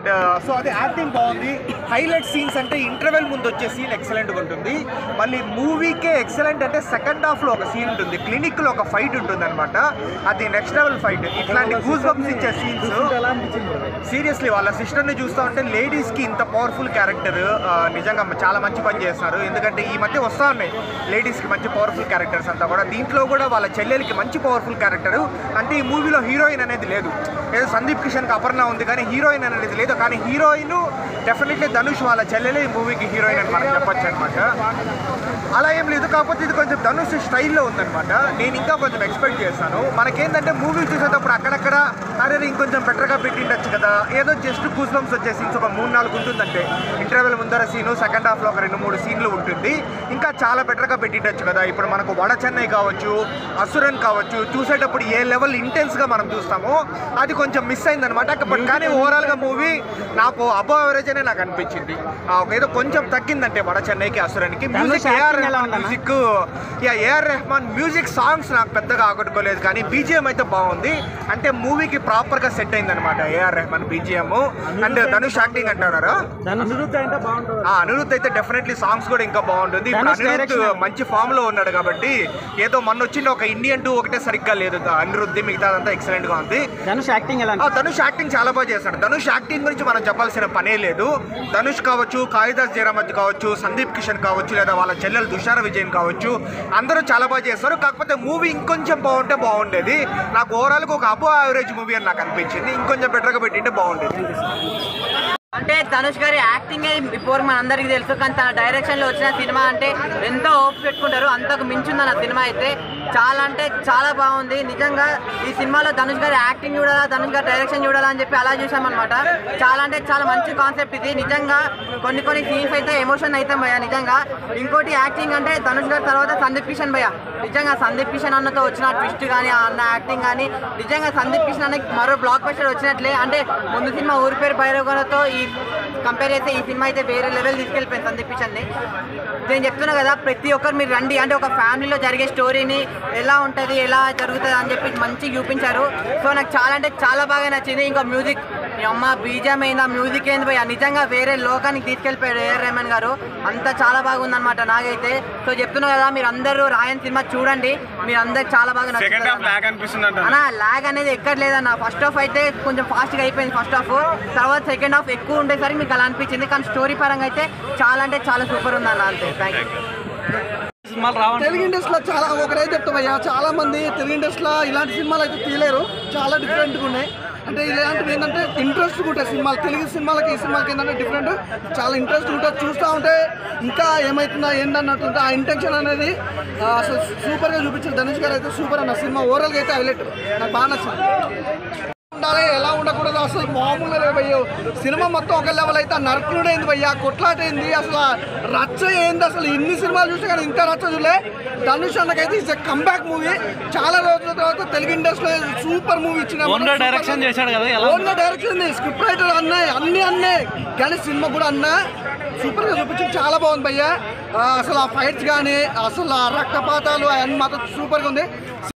And so అది acting బాగుంది. Highlight scenes అంటే ఇంటర్వెల్ ముందు వచ్చే సీన్ ఎక్సలెంట్గా ఉంటుంది. మళ్ళీ మూవీకే ఎక్సలెంట్ అంటే సెకండ్ హాఫ్లో ఒక సీన్ ఉంటుంది, క్లినిక్లో ఒక ఫైట్ ఉంటుంది అనమాట. అది నెక్స్ట్ లెవెల్ ఫైట్. ఇట్లాంటి గూస్ బంప్స్ ఇచ్చే సీన్స్ సీరియస్లీ వాళ్ళ సిస్టర్ని చూస్తూ ఉంటే లేడీస్కి ఇంత పవర్ఫుల్ క్యారెక్టర్ నిజంగా చాలా మంచి పని చేస్తున్నారు. ఎందుకంటే ఈ మధ్య వస్తూ ఉన్నాయి లేడీస్కి మంచి పవర్ఫుల్ క్యారెక్టర్స్ అంతా కూడా. దీంట్లో కూడా వాళ్ళ చెల్లెలకి మంచి పవర్ఫుల్ క్యారెక్టర్. అంటే ఈ మూవీలో హీరోయిన్ అనేది లేదు, ఏదో సందీప్ కిషన్కి అపర్ణ ఉంది కానీ హీరోయిన్ అనేది లేదు. కానీ హీరోయిన్ డెఫినెట్లీ ధనుష్ వాళ్ళ చెల్లెలే ఈ మూవీకి హీరోయిన్ అని మనం చెప్పచ్చు అనమాట. అలా ఏం లేదు, కాకపోతే ఇది కొంచెం ధనుష్ స్టైల్లో ఉందనమాట. నేను ఇంకా కొంచెం ఎక్స్పెక్ట్ చేస్తాను. మనకేంటంటే మూవీ చూసేటప్పుడు అక్కడక్కడ అరే ఇంకొంచెం బెటర్గా పెట్టిండొచ్చు కదా, ఏదో జస్ట్ గూస్ బంప్స్ వచ్చే సీన్స్ ఒక 3-4 ఉంటుందంటే. ఇంటర్వెల్ ముందర సీను, సెకండ్ హాఫ్లో ఒక 2-3 సీన్లు ఉంటుంది. ఇంకా చాలా బెటర్గా పెట్టిండొచ్చు కదా. ఇప్పుడు మనకు వడ చెన్నై కావచ్చు, అసురన్ కావచ్చు, చూసేటప్పుడు ఏ లెవెల్ ఇంటెన్స్గా మనం చూస్తామో అది కొంచెం మిస్ అయిందనమాట. కానీ ఓవరాల్గా మూవీ నాకు అబవ్ యావరేజ్ అనే నాకు అనిపించింది. ఏదో కొంచెం తగ్గిందంటే వడ చెన్నైకి, అసురన్కి. Music AR Rahman music songs నాకు పెద్దగా ఆకట్టుకోలేదు, కానీ బీజిఎం అయితే బాగుంది. అంటే మూవీకి ప్రాపర్గా సెట్ అయిందనమాట A R Rahman BGM. And Dhanush acting అంటున్నారా, అనిరుద్ధ్ అయితే డెఫినెట్లీ సాంగ్స్ కూడా ఇంకా బాగుంటుంది. అనిరుద్ధ్ మంచి ఫామ్ లో ఉన్నాడు కాబట్టి. ఏదో మొన్న వచ్చింది ఒక ఇండియన్ 2 ఒకటే సరిగ్గా లేదు అనిరుద్ధ్, మిగతాదంతా ఎక్సలెంట్ గా ఉంది. ధనుష్ యాక్టింగ్ చాలా బాగా చేస్తాడు. ధనుష్ యాక్టింగ్ గురించి మనం చెప్పాల్సిన పనే లేదు. ధనుష్ కావచ్చు, కాళిదాస్ జయరామత్ కావచ్చు, సందీప్ కిషన్ కావచ్చు, లేదా వాళ్ళ చెల్లెలు తుషార విజయన్ కావచ్చు, అందరూ చాలా బాగా చేస్తారు. కాకపోతే మూవీ ఇంకొంచెం బాగుంటే బాగుండేది. నాకు ఓవరాల్గా ఒక అబవ్ యావరేజ్ మూవీ అని నాకు అనిపించింది. ఇంకొంచెం బెటర్గా పెట్టింటే బాగుండేది. అంటే ధనుష్ గారి యాక్టింగ్ బిఫోర్ మన అందరికీ తెలుసు, కానీ తన డైరెక్షన్లో వచ్చిన సినిమా అంటే ఎంతో హోప్ పెట్టుకుంటారు. అంతకు మించుందన్న సినిమా అయితే చాలా అంటే చాలా బాగుంది. నిజంగా ఈ సినిమాలో ధనుష్ గారి యాక్టింగ్ చూడాలా, ధనుష్ గారి డైరెక్షన్ చూడాలా అని చెప్పి అలా చూసామన్నమాట. చాలా అంటే చాలా మంచి కాన్సెప్ట్ ఇది. నిజంగా కొన్ని సీన్స్ అయితే ఎమోషన్ అయితే భయ నిజంగా. ఇంకోటి యాక్టింగ్ అంటే ధనుష్ గారి తర్వాత సందీప్ కిషన్ భయ. నిజంగా సందీప్ కిషన్ అన్నతో వచ్చిన ట్విస్ట్ కానీ అన్న యాక్టింగ్ కానీ నిజంగా సందీప్ కిషన్ అనే మరో బ్లాక్ బస్టర్ వచ్చినట్లే. అంటే ముందు సినిమా ఊరి పేరు భైరవతో ఈ కంపేర్ చేస్తే ఈ సినిమా అయితే వేరే లెవెల్ తీసుకెళ్ళిపోయింది సందీప్ కిషన్ని. నేను చెప్తున్నా కదా, ప్రతి ఒక్కరు మీరు రండి. అంటే ఒక ఫ్యామిలీలో జరిగే స్టోరీని ఎలా ఉంటుంది, ఎలా జరుగుతుంది అని చెప్పి మంచిగా చూపించారు. సో నాకు చాలా అంటే చాలా బాగా నచ్చింది. ఇంకా మ్యూజిక్ అమ్మ బీజం అయిందా, మ్యూజిక్ ఏంది భయ, నిజంగా వేరే లోకానికి తీసుకెళ్ళిపోయాడు ఏఆర్ రెహమాన్ గారు. అంతా చాలా బాగుందన్నమాట నాకైతే. సో చెప్తున్నా కదా, మీరు అందరూ రాయన్ సినిమా చూడండి, మీరు అందరికి చాలా బాగా నచ్చింది. లాగ్ అనేది ఎక్కడ లేదన్న. ఫస్ట్ హాఫ్ అయితే కొంచెం ఫాస్ట్గా అయిపోయింది ఫస్ట్ హాఫ్, తర్వాత సెకండ్ హాఫ్ ఎక్కువ ఉండేసరికి మీకు అలా అనిపించింది. కానీ స్టోరీ పరంగా అయితే చాలా అంటే చాలా సూపర్ ఉందన్న. అంతే, థ్యాంక్ యూ. తెలుగు ఇండస్ట్రీలో చాలా ఒకరైతే చెప్తామయ్యా, చాలా మంది తెలుగు ఇండస్ట్రీలో ఇలాంటి సినిమాలు అయితే తీయలేరు. చాలా డిఫరెంట్గా ఉన్నాయి. అంటే ఇలాంటివి ఏంటంటే ఇంట్రెస్ట్ ఉంటాయి సినిమాలు. తెలుగు సినిమాలకి ఈ సినిమాలకి ఏంటంటే డిఫరెంట్, చాలా ఇంట్రెస్ట్ ఉంటుంది. చూస్తూ ఉంటే ఇంకా ఏమవుతుందా ఏంటన్నట్టు ఆ ఇంటెన్షన్ అనేది అసలు సూపర్గా చూపించారు ధనుష్ గారు. అయితే సూపర్ అన్న సినిమా ఓవరాల్గా అయితే హైలైట్, నాకు బాగా నచ్చింది. ఉండాలి ఎలా ఉండకూడదు అసలు మామూలుగా భయ్య. సినిమా మొత్తం ఒక లెవెల్ అయితే నరకుడు ఏంది భయ్య, కొట్లాట ఏంది, అసలు రచ్చ ఏంది. అసలు ఇన్ని సినిమాలు చూస్తే కానీ ఇంత రచ్చ చూడలే. ధనుష్ అన్నకైతే ఇట్స్ కంబ్యాక్ మూవీ. చాలా రోజుల తర్వాత తెలుగు ఇండస్ట్రీలో సూపర్ మూవీ ఇచ్చిన డైరెక్షన్ చేశాడు కదా, ఓన్గా డైరెక్షన్, స్క్రిప్ట్ రైటర్ అన్నీ కానీ సినిమా కూడా సూపర్గా చూపించింది. చాలా బాగుంది భయ్య. అసలు ఆ ఫైట్స్ కానీ అసలు ఆ రక్తపాతాలు అవన్నీ మాత్రం సూపర్గా ఉంది.